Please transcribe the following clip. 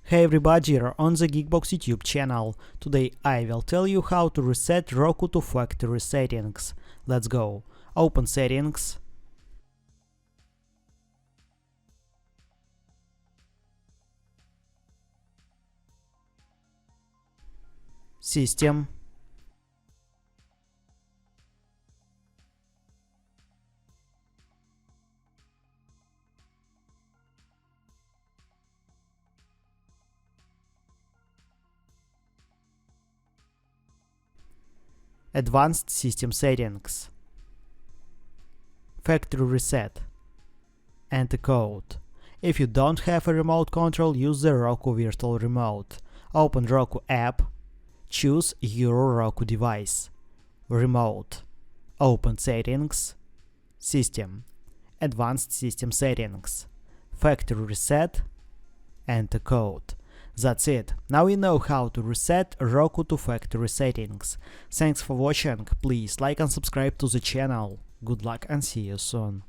Hey everybody, you're on the GeekBox YouTube channel. Today I will tell you how to reset Roku to factory settings. Let's go. Open Settings. System. Advanced System Settings. Factory Reset. Enter code. If you don't have a remote control, use the Roku Virtual Remote. Open Roku app. Choose your Roku device. Remote. Open Settings. System. Advanced System Settings. Factory Reset. Enter code. That's it. Now you know how to reset Roku to factory settings. Thanks for watching. Please like and subscribe to the channel. Good luck and see you soon.